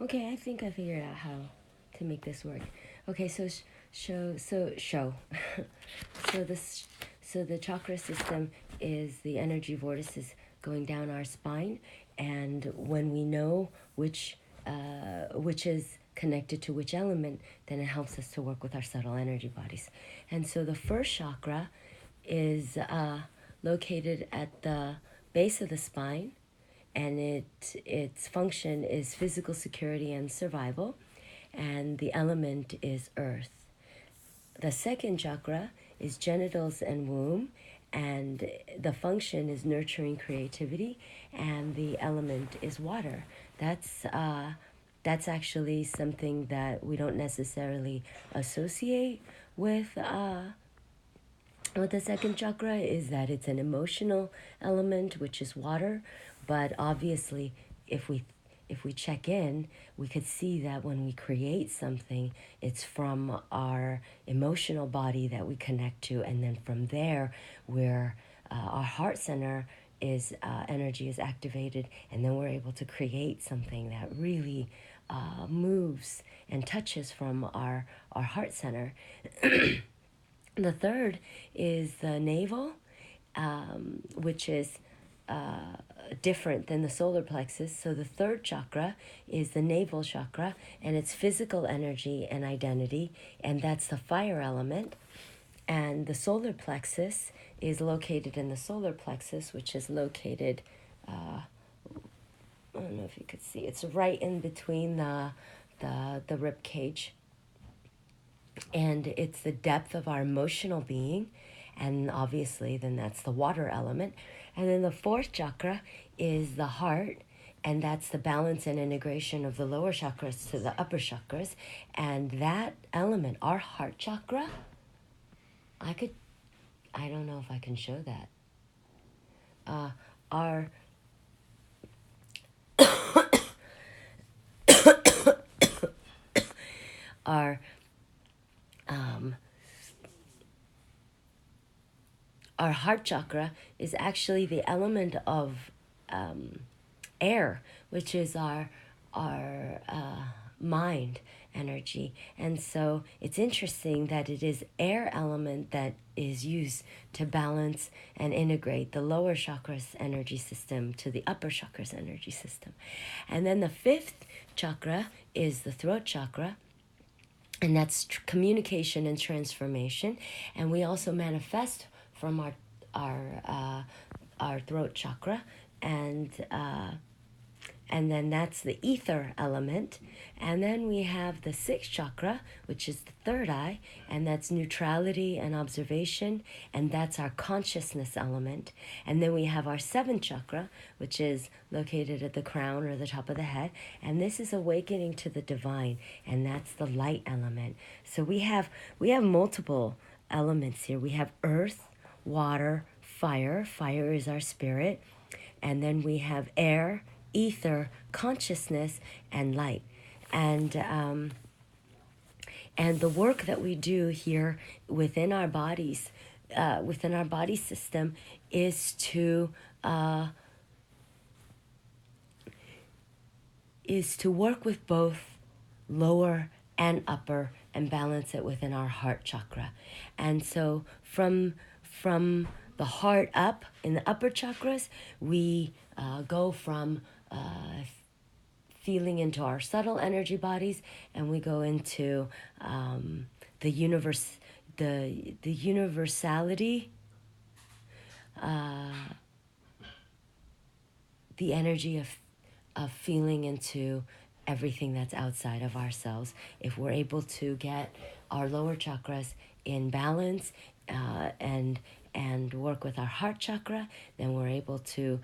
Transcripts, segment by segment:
Okay, I think I figured out how to make this work. Okay, so show so show. so this so the chakra system is the energy vortices going down our spine, and when we know which is connected to which element, then it helps us to work with our subtle energy bodies. And so the first chakra is located at the base of the spine, and its function is physical security and survival, and the element is earth. The second chakra is genitals and womb, and the function is nurturing creativity, and the element is water. That's actually something that we don't necessarily associate with the second chakra, is that it's an emotional element, which is water. But obviously, if we if we check in, we could see that when we create something, it's from our emotional body that we connect to, and then from there, where our heart center is energy is activated, and then we're able to create something that really moves and touches from our heart center. The third is the navel, which is different than the solar plexus. So the third chakra is the navel chakra, and it's physical energy and identity, and that's the fire element. And the solar plexus is located in the solar plexus, which is located, I don't know if you could see, it's right in between the rib cage, and it's the depth of our emotional being, and obviously then that's the water element. And then the fourth chakra is the heart, and that's the balance and integration of the lower chakras to the upper chakras. And that element, our heart chakra, I don't know if I can show that. Our our um, our heart chakra is actually the element of air, which is our mind energy. And so it's interesting that it is air element that is used to balance and integrate the lower chakras energy system to the upper chakras energy system. And then the fifth chakra is the throat chakra, and that's communication and transformation. And we also manifest from our our throat chakra, and then that's the ether element. And then we have the sixth chakra, which is the third eye, and that's neutrality and observation, and that's our consciousness element. And then we have our seventh chakra, which is located at the crown or the top of the head, and this is awakening to the divine, and that's the light element. So we have multiple elements here. We have earth, water, fire. Fire is our spirit. And then we have air, ether, consciousness, and light. And the work that we do here within our bodies, within our body system, is to work with both lower and upper, and balance it within our heart chakra. And so from the heart up in the upper chakras, we go from feeling into our subtle energy bodies, and we go into the universe, the universality, the energy of feeling into everything that's outside of ourselves. If we're able to get our lower chakras in balance, and work with our heart chakra, then we're able to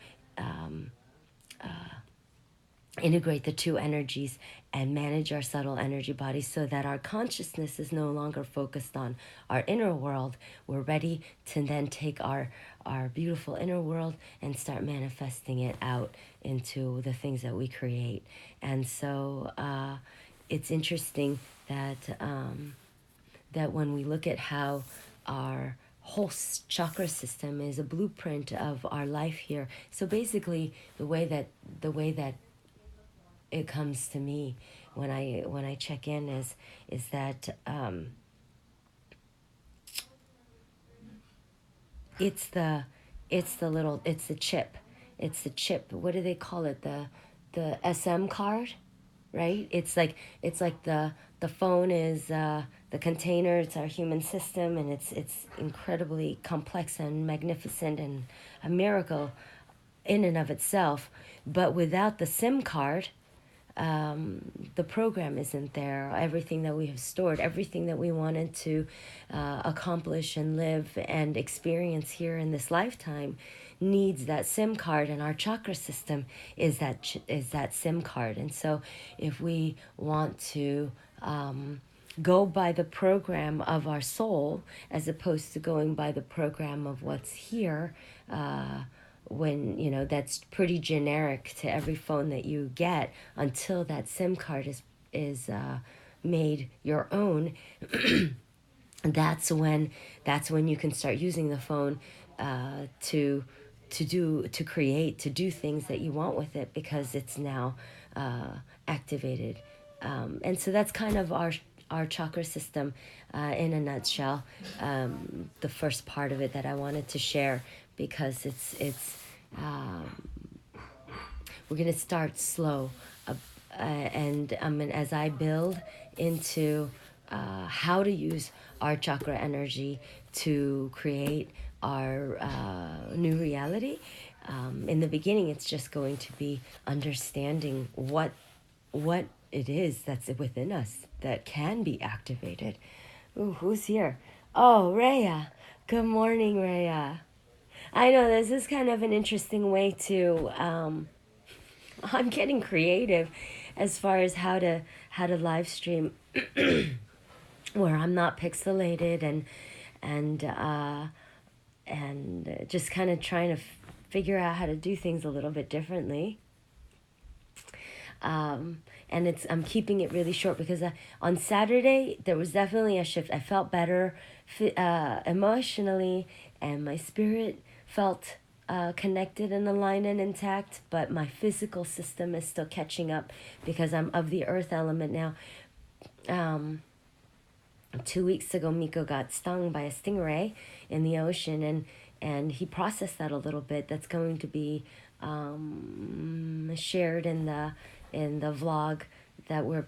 integrate the two energies and manage our subtle energy bodies, so that our consciousness is no longer focused on our inner world. We're ready to then take our beautiful inner world and start manifesting it out into the things that we create. And so it's interesting that that when we look at how our whole chakra system is a blueprint of our life here. So basically, the way that it comes to me when I check in is that it's the it's the chip. It's the chip. What do they call it? The SM card, right? It's like the phone is the container. It's our human system, and it's incredibly complex and magnificent and a miracle in and of itself. But without the SIM card, the program isn't there. Everything that we have stored, everything that we wanted to accomplish and live and experience here in this lifetime needs that SIM card, and our chakra system is that SIM card. And so if we want to go by the program of our soul as opposed to going by the program of what's here, when that's pretty generic to every phone that you get until that SIM card is made your own. That's when you can start using the phone to create, to do things that you want with it, because it's now activated. And so that's kind of our chakra system in a nutshell. The first part of it that I wanted to share, because it's we're gonna start slow, and as I build into how to use our chakra energy to create our new reality. In the beginning, it's just going to be understanding what it is that's within us that can be activated. Ooh, who's here? Oh, Rhea. Good morning, Rhea. I know this is kind of an interesting way to. I'm getting creative as far as how to live stream where I'm not pixelated and just kind of trying to figure out how to do things a little bit differently. And I'm keeping it really short because on Saturday there was definitely a shift. I felt better emotionally, and my spirit felt connected and aligned and intact, but my physical system is still catching up because I'm of the earth element now. 2 weeks ago, Miko got stung by a stingray in the ocean, and he processed that a little bit. That's going to be shared in the vlog that we're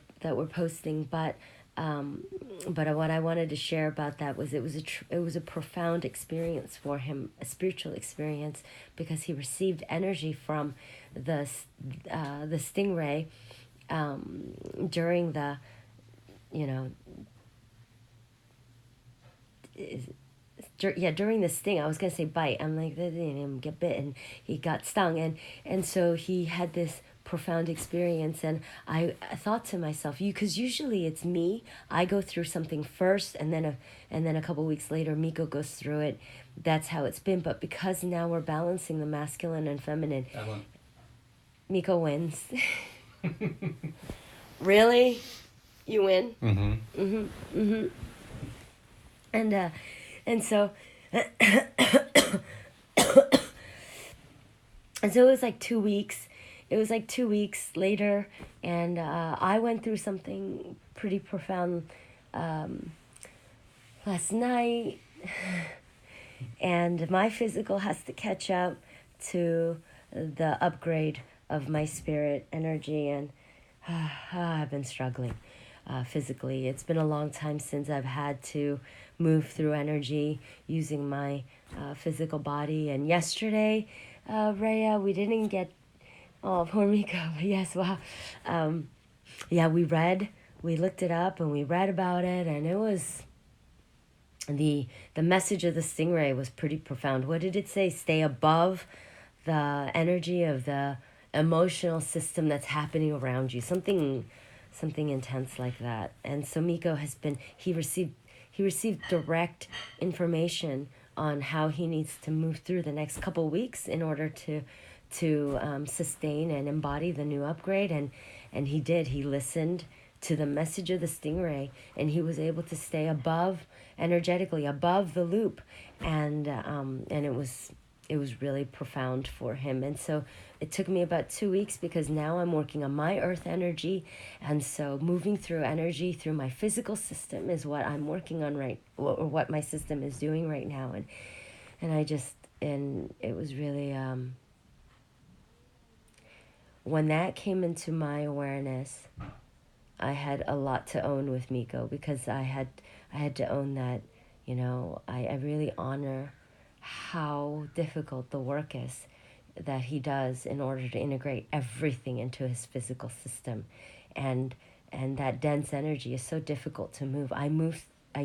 posting. But what I wanted to share about that was it was a profound experience for him, a spiritual experience, because he received energy from the stingray during the during the sting. I was gonna say bite. I'm like, they didn't even get bit, and he got stung, and so he had this profound experience. And I thought to myself, because usually it's me. I go through something first, and then a couple weeks later, Miko goes through it. That's how it's been. But because now we're balancing the masculine and feminine, Miko wins. Really, you win. And so and so it was like 2 weeks. It was like 2 weeks later, and I went through something pretty profound last night, and my physical has to catch up to the upgrade of my spirit energy, and I've been struggling physically. It's been a long time since I've had to move through energy using my physical body. And yesterday, Rhea, we didn't get, oh, poor Miko, but yes, wow. Yeah, we looked it up and we read about it, and it was, the message of the stingray was pretty profound. What did it say? Stay above the energy of the emotional system that's happening around you. Something intense like that. And so Miko he received direct information on how he needs to move through the next couple weeks in order to sustain and embody the new upgrade. And he did. He listened to the message of the stingray, and he was able to stay energetically above the loop. And it was it was really profound for him. And so it took me about 2 weeks, because now I'm working on my earth energy. And so moving through energy through my physical system is what I'm working on or what my system is doing right now. And it was really, when that came into my awareness, I had a lot to own with Miko, because I had to own that, I really honor how difficult the work is that he does in order to integrate everything into his physical system. And that dense energy is so difficult to move. I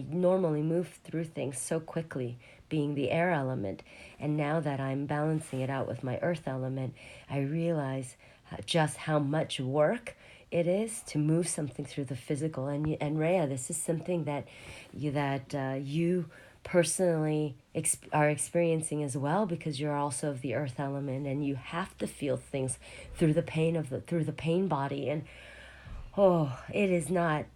normally move through things so quickly, being the air element. And now that I'm balancing it out with my earth element, I realize just how much work it is to move something through the physical. And Rhea, this is something that you personally are experiencing as well, because you're also of the earth element, and you have to feel things through the pain body. And it is not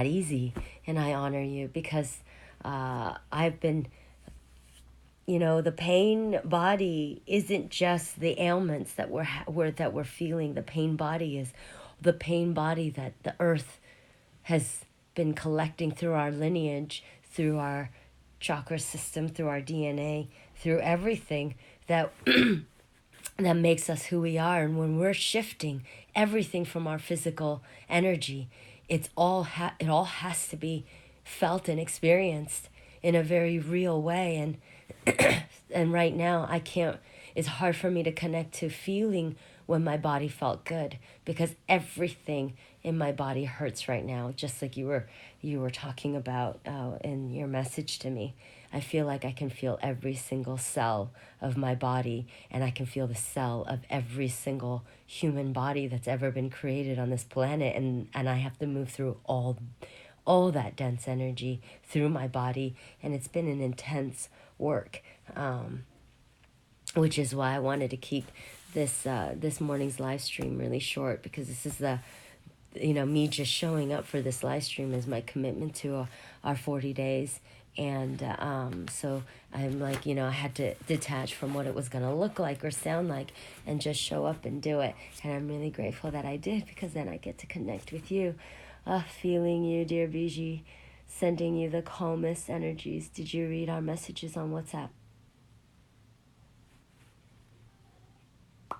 easy. And I honor you, because I've been, the pain body isn't just the ailments that we're feeling. The pain body is the pain body that the earth has been collecting through our lineage, through our chakra system, through our DNA, through everything that that makes us who we are. And when we're shifting everything from our physical energy, it all has to be felt and experienced in a very real way. And and right now it's hard for me to connect to feeling when my body felt good, because everything in my body hurts right now, just like you were talking about in your message to me. I feel like I can feel every single cell of my body, and I can feel the cell of every single human body that's ever been created on this planet. And I have to move through all that dense energy through my body, and it's been an intense work, which is why I wanted to keep this morning's live stream really short, because this is me just showing up for this live stream is my commitment to our 40 days. And so I'm like, I had to detach from what it was going to look like or sound like, and just show up and do it. And I'm really grateful that I did, because then I get to connect with you. Feeling you, dear Biji, sending you the calmest energies. Did you read our messages on WhatsApp?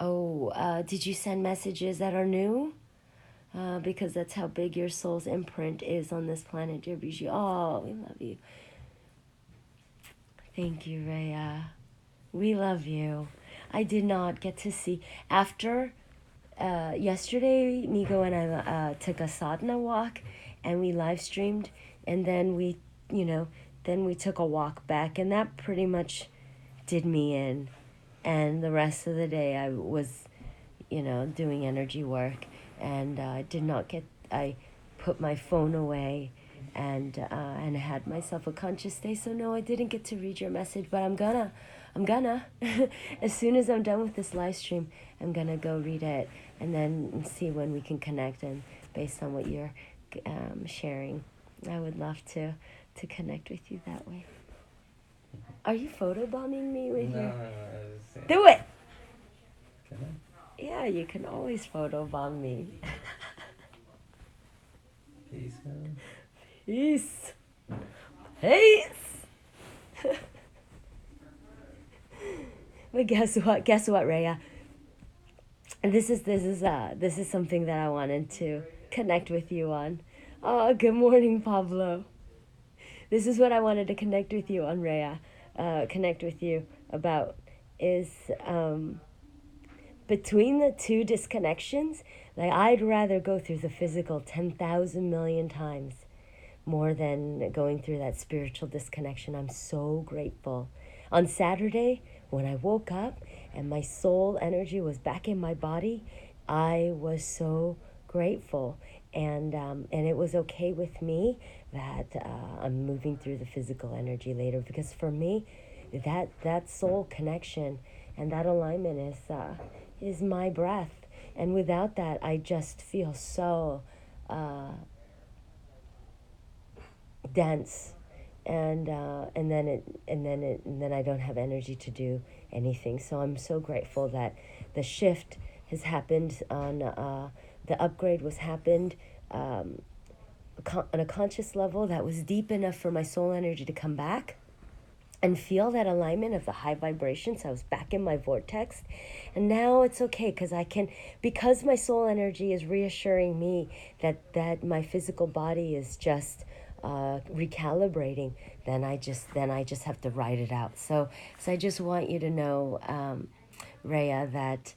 Oh, did you send messages that are new? Because that's how big your soul's imprint is on this planet, dear Biji. Oh, we love you. Thank you, Rhea. We love you. I did not get to see. After yesterday, Miko and I took a sadhana walk, and we live streamed, and then we took a walk back, and that pretty much did me in. And the rest of the day I was, doing energy work, and I put my phone away, and had myself a conscious day. So no, I didn't get to read your message, but I'm gonna, as soon as I'm done with this live stream, I'm gonna go read it, and then see when we can connect. And based on what you're sharing, I would love to connect with you that way. Are you photobombing me with your... No, do it! Can I? Yeah, you can always photobomb me. Peace, man. Peace. Peace! But guess what, Rhea? And this is something that I wanted to connect with you on. Oh, good morning, Pablo. This is what I wanted to connect with you on, Rhea. Connect with you about is between the two disconnections, like I'd rather go through the physical 10,000 million times more than going through that spiritual disconnection. I'm so grateful. On Saturday, when I woke up and my soul energy was back in my body, I was so grateful. And it was okay with me that I'm moving through the physical energy later, because for me, that soul connection and that alignment is my breath. And without that, I just feel so dense and then I don't have energy to do anything. So I'm so grateful that the shift has happened on the upgrade was happened on a conscious level that was deep enough for my soul energy to come back and feel that alignment of the high vibrations. I was back in my vortex. And now it's okay because because my soul energy is reassuring me that my physical body is just recalibrating, then I just have to write it out. So I just want you to know, Rhea, that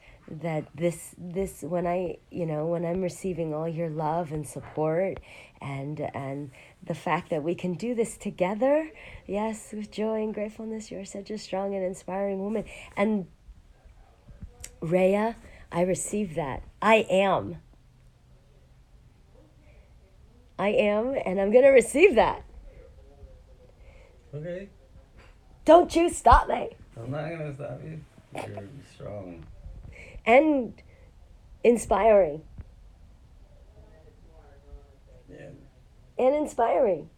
this when I'm receiving all your love and support and the fact that we can do this together, yes, with joy and gratefulness, you're such a strong and inspiring woman. And Rhea, I receive that. I am, and I'm gonna receive that. Okay. Don't you stop me. I'm not gonna stop you. You're strong. And inspiring. Yeah. And inspiring.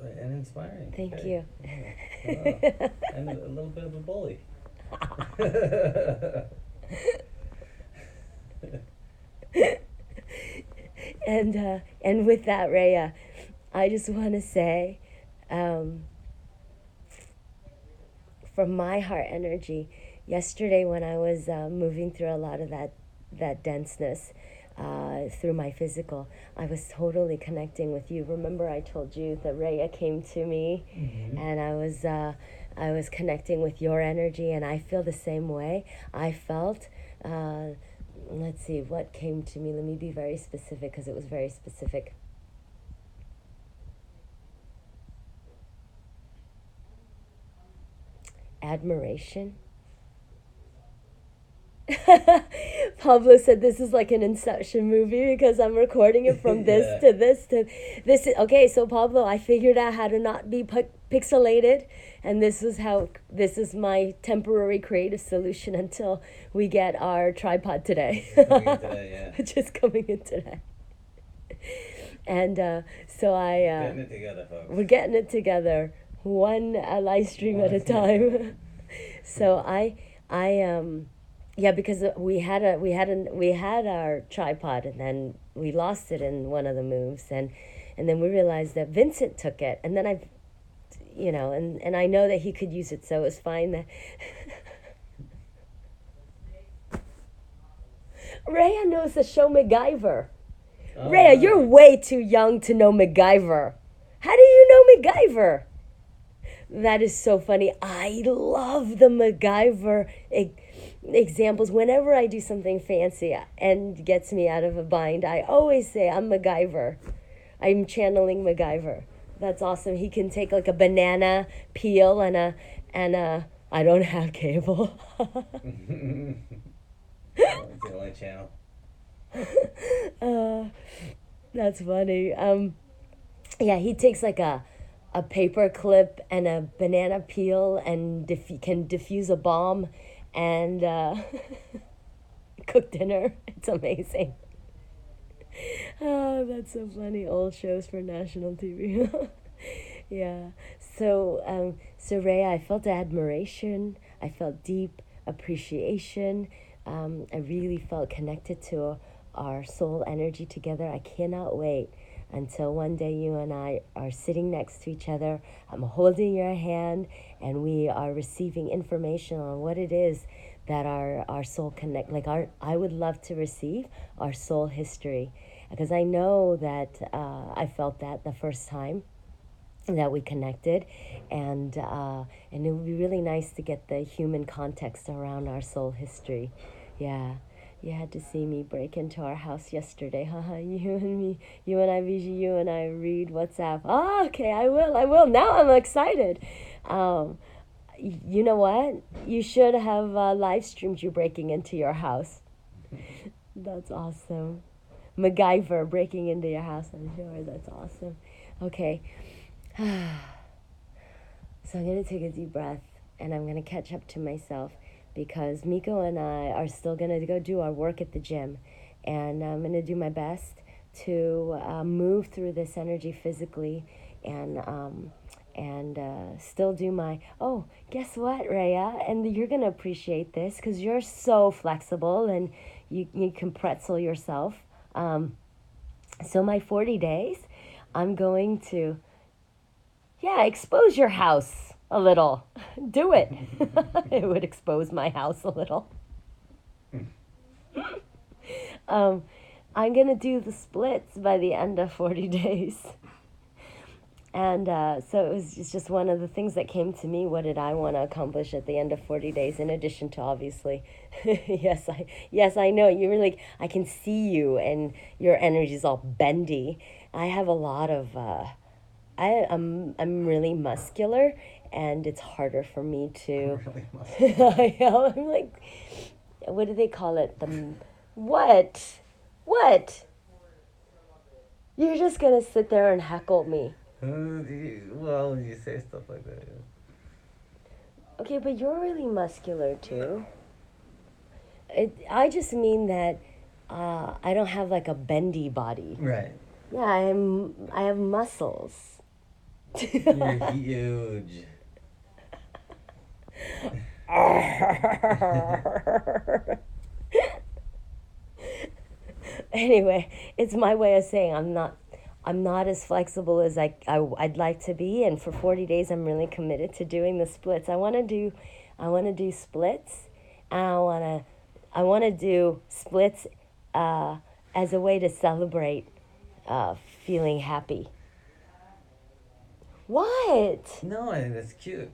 And inspiring. Thank okay. you. Oh. And a little bit of a bully. And with that, Rhea, I just want to say, from my heart energy, yesterday when I was moving through a lot of that denseness through my physical, I was totally connecting with you. Remember, I told you that Rhea came to me, and I was connecting with your energy, and I feel the same way. I felt. Let's see what came to me. Let me be very specific because it was very specific. Admiration. Pablo said this is like an Inception movie because I'm recording it from this to this to this. Okay, so Pablo, I figured out how to not be pixelated, and this is my temporary creative solution until we get our tripod today. Which is coming in today. And so getting it together, folks. We're getting it together, one live stream at a time. So yeah, because we had our tripod, and then we lost it in one of the moves, and then we realized that Vincent took it, and then and I know that he could use it, so it was fine that. Rhea knows the show MacGyver. Oh, Rhea, you're way too young to know MacGyver. How do you know MacGyver? That is so funny. I love the MacGyver examples. Whenever I do something fancy and gets me out of a bind, I always say I'm MacGyver. I'm channeling MacGyver. That's awesome. He can take like a banana peel and a I don't have cable. It's the only channel. That's funny. Yeah, he takes like a paper clip and a banana peel and can diffuse a bomb and cook dinner. It's amazing. Oh, that's so funny. Old shows for national TV. Yeah. So, Rhea, I felt admiration. I felt deep appreciation. I really felt connected to our soul energy together. I cannot wait until one day you and I are sitting next to each other. I'm holding your hand and we are receiving information on what it is that our soul connect. I would love to receive our soul history, because I know that I felt that the first time that we connected, and it would be really nice to get the human context around our soul history. Yeah. You had to see me break into our house yesterday, haha. You and I read WhatsApp. Oh, okay, I will. Now I'm excited. You know what? You should have live streamed you breaking into your house. That's awesome. MacGyver breaking into your house, I'm sure. That's awesome. Okay. So I'm going to take a deep breath, and I'm going to catch up to myself, because Miko and I are still going to go do our work at the gym. And I'm going to do my best to move through this energy physically and and still do my, oh, guess what, Rhea? And you're going to appreciate this because you're so flexible and you can pretzel yourself. So my 40 days, I'm going to, yeah, expose your house a little. Do it. It would expose my house a little. I'm going to do the splits by the end of 40 daes. And so it was just one of the things that came to me. What did I want to accomplish at the end of 40 days? In addition to obviously, yes, I know you're like, I can see you and your energy is all bendy. I have a lot of, I'm really muscular, and it's harder for me to. Really muscular. I'm like, what do they call it? What? What? You're just gonna sit there and heckle me. Well, you say stuff like that. Yeah. Okay, but you're really muscular too. I just mean that I don't have like a bendy body. Right. Yeah, I have muscles. You're huge. Anyway, it's my way of saying I'm not as flexible as I'd like to be, and for 40 days I'm really committed to doing the splits. I want to do splits, and I want to do splits as a way to celebrate feeling happy. What? No, I think that's cute.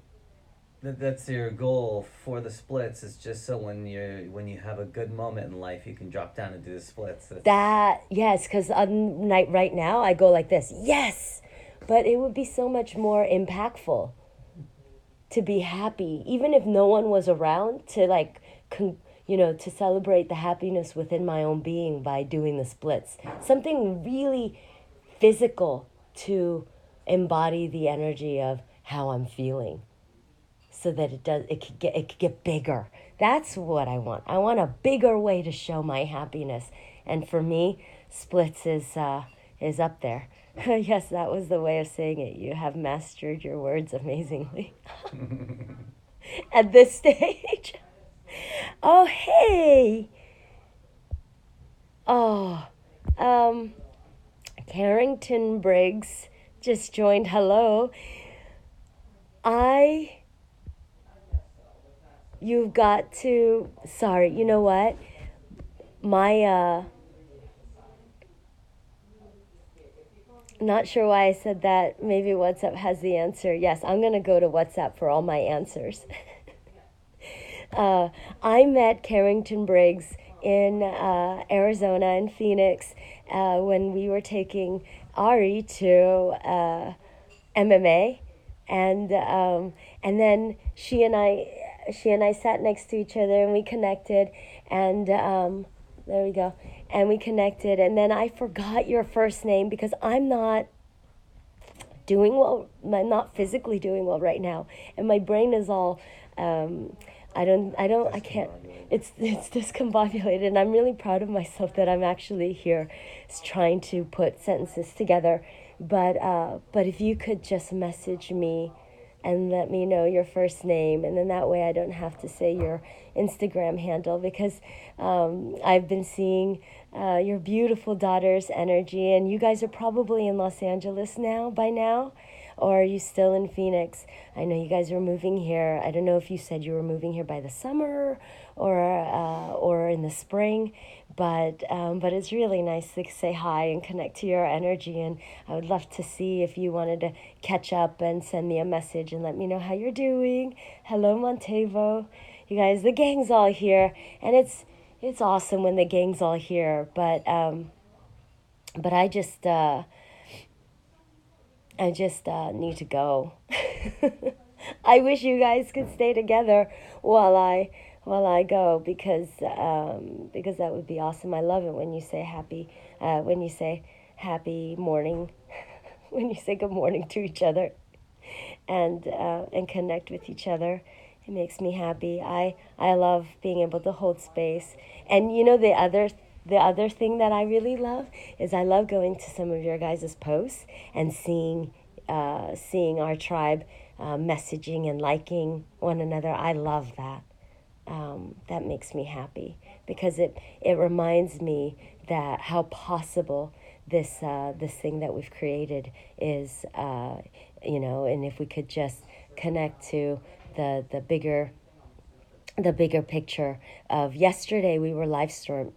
That's your goal for the splits. Is just so when you have a good moment in life, you can drop down and do the splits. That, yes, because right now I go like this, yes, but it would be so much more impactful to be happy, even if no one was around to like, to celebrate the happiness within my own being by doing the splits. Something really physical to embody the energy of how I'm feeling, so that it could get bigger. That's what I want. I want a bigger way to show my happiness, and for me, splits is up there. Yes, that was the way of saying it. You have mastered your words amazingly. At this stage. Oh, hey. Oh, Carrington Briggs just joined. Hello. You've got to, sorry, you know what? My, not sure why I said that. Maybe WhatsApp has the answer. Yes, I'm going to go to WhatsApp for all my answers. I met Carrington Briggs in Arizona and Phoenix when we were taking Ari to MMA, and then she and I sat next to each other and we connected, and there we go, and we connected, and then I forgot your first name because I'm not doing well. I'm not physically doing well right now, and my brain is all. I can't. It's discombobulated, and I'm really proud of myself that I'm actually here, trying to put sentences together. But if you could just message me, and let me know your first name, and then that way I don't have to say your Instagram handle, because I've been seeing your beautiful daughter's energy, and you guys are probably in Los Angeles by now. Or are you still in Phoenix? I know you guys are moving here. I don't know if you said you were moving here by the summer or in the spring, but it's really nice to say hi and connect to your energy. And I would love to see if you wanted to catch up and send me a message and let me know how you're doing. Hello, Montevo. You guys, the gang's all here, and it's awesome when the gang's all here. But I just need to go. I wish you guys could stay together while I go, because that would be awesome. I love it when you say happy morning, when you say good morning to each other, and connect with each other. It makes me happy. I love being able to hold space. And the other thing that I really love is I love going to some of your guys' posts and seeing seeing our tribe messaging and liking one another. I love that. That makes me happy because it reminds me that how possible this thing that we've created is, and if we could just connect to the bigger picture of yesterday. We were live storm.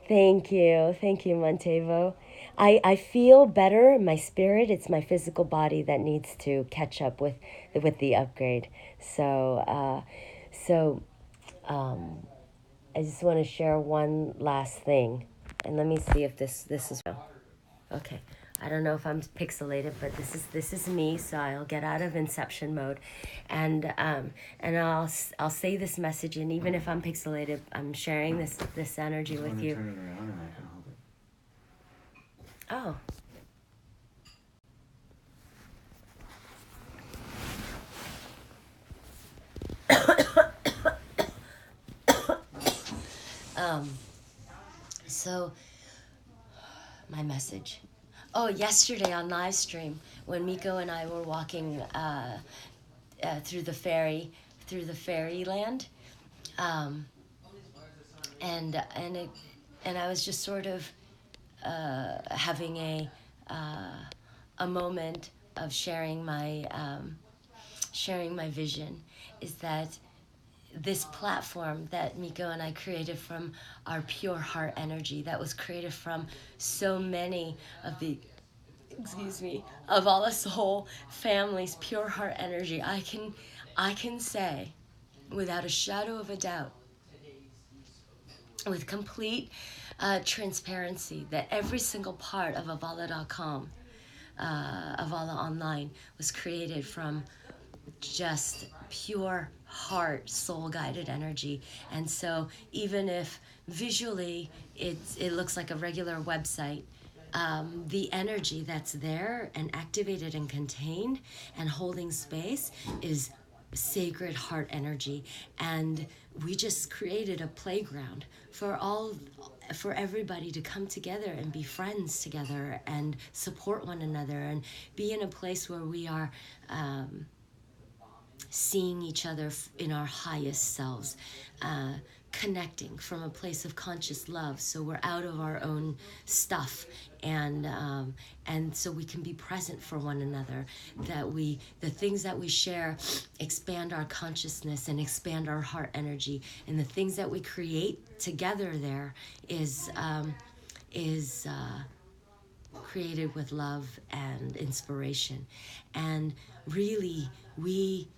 Thank you, Montevo. I feel better in my spirit. It's my physical body that needs to catch up with the upgrade. So I just want to share one last thing, and let me see if this is okay. I don't know if I'm pixelated, but this is me. So I'll get out of Inception mode, and I'll say this message, and even if I'm pixelated, I'm sharing this energy with you. Turn it around and I can hold it. Oh. So my message. Oh, yesterday on live stream when Miko and I were walking through the fairyland, and I was just sort of having a moment of sharing my vision. Is that this platform that Miko and I created from our pure heart energy, that was created from so many of the, of all the soul families, pure heart energy. I can say without a shadow of a doubt, with complete transparency, that every single part of Avala.com, Avala Online, was created from just pure heart, soul guided energy. And so even if visually it looks like a regular website, the energy that's there and activated and contained and holding space is sacred heart energy. And we just created a playground for everybody to come together and be friends together and support one another and be in a place where we are seeing each other in our highest selves, connecting from a place of conscious love, so we're out of our own stuff, and so we can be present for one another, that the things that we share expand our consciousness and expand our heart energy, and the things that we create together there is created with love and inspiration. And really, we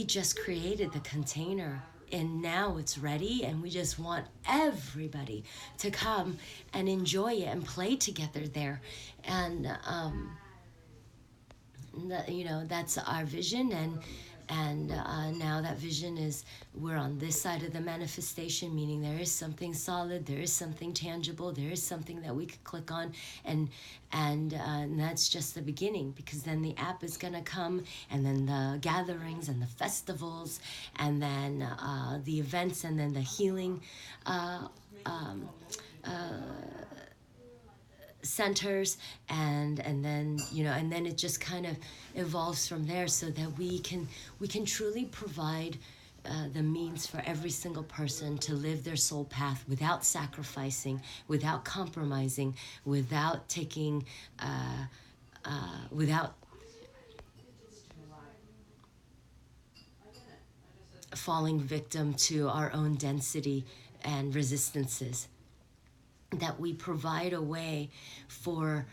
just created the container, and now it's ready, and we just want everybody to come and enjoy it and play together there. And that's our vision. And now that vision is, we're on this side of the manifestation, meaning there is something solid, there is something tangible, there is something that we could click on, and that's just the beginning, because then the app is going to come, and then the gatherings and the festivals, and then the events, and then the healing centers, and then and then it just kind of evolves from there, so that we can truly provide the means for every single person to live their soul path without sacrificing, without compromising, without taking without falling victim to our own density and resistances. That we provide a way for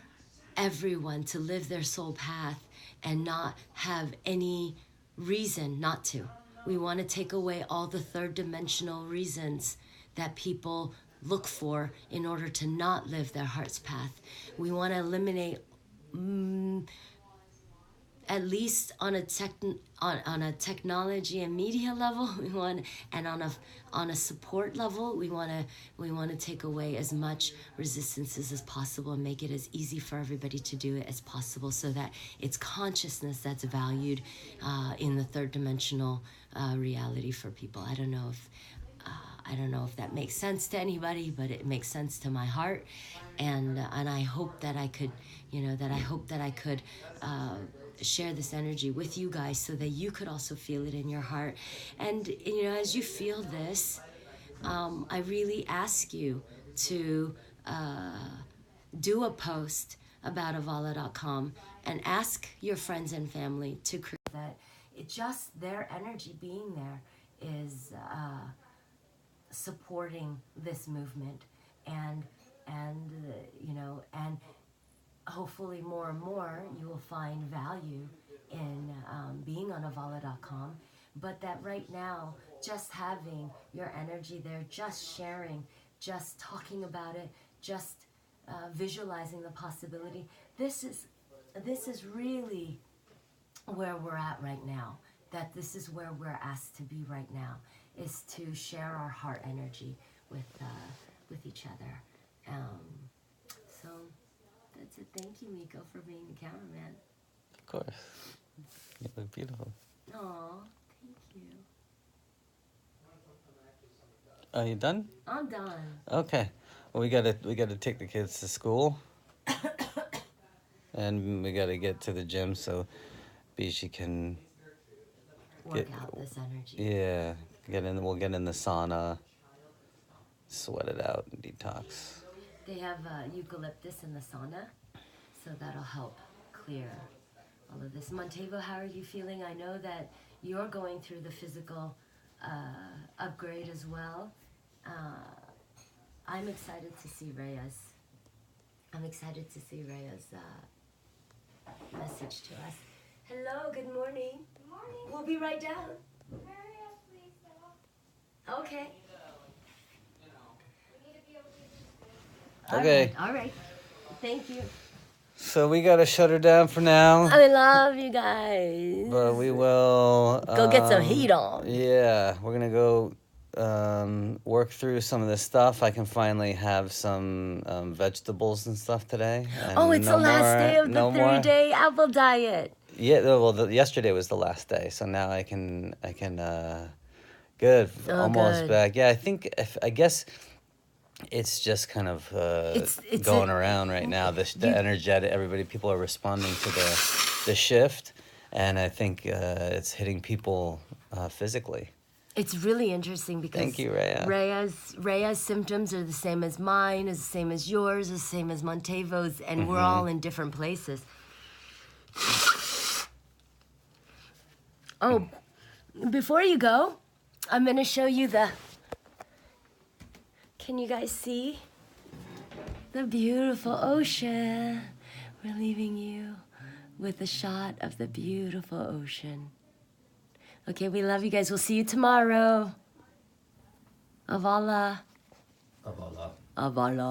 everyone to live their soul path and not have any reason not to. We want to take away all the third dimensional reasons that people look for in order to not live their heart's path. We want to eliminate at least on a technology and media level, we want, and on a support level, we want to take away as much resistances as possible and make it as easy for everybody to do it as possible, so that it's consciousness that's valued in the third dimensional reality for people. I don't know if I don't know if that makes sense to anybody, but it makes sense to my heart, and I hope that I could, share this energy with you guys so that you could also feel it in your heart. And as you feel this, I really ask you to do a post about Avala.com and ask your friends and family to create that. It just their energy being there is supporting this movement, and and hopefully more and more you will find value in being on Avala.com. But that right now, just having your energy there, just sharing, just talking about it, just visualizing the possibility, this is really where we're at right now. That this is where we're asked to be right now, is to share our heart energy with each other. So that's it. Thank you, Miko, for being the cameraman. Of course. You look beautiful. Aw, thank you. Are you done? I'm done. Okay. Well, we gotta take the kids to school, and we gotta get to the gym so Bishi can Work out this energy. yeah, we'll get in the sauna, sweat it out, and detox. They have eucalyptus in the sauna, so that'll help clear all of this. Montego, how are you feeling? I know that you're going through the physical upgrade as well. I'm excited to see Rhea's. Message to us. Hello, good morning. Good morning. We'll be right down. Hurry up, Lisa. Okay. We need to be able to do this. Okay. All right. Thank you. So we gotta shut her down for now, I love you guys. but we will Go get some heat on. Yeah, we're gonna go work through some of this stuff. I can finally have some vegetables and stuff today. And Oh, it's the last day of the 3-day apple diet. Yeah, well, yesterday was the last day, so now I can. Good, Oh, almost good. back. Yeah, I guess it's just kind of It's going a- around right now. The energetic, people are responding to the shift, and I think it's hitting people physically. It's really interesting because Thank you, Rhea. Rhea's symptoms are the same as mine, is the same as yours, is the same as Montevo's, and we're all in different places. Oh, before you go, I'm gonna show you can you guys see the beautiful ocean? We're leaving you with a shot of the beautiful ocean. Okay, we love you guys. We'll see you tomorrow. Avala. Avala. Avala.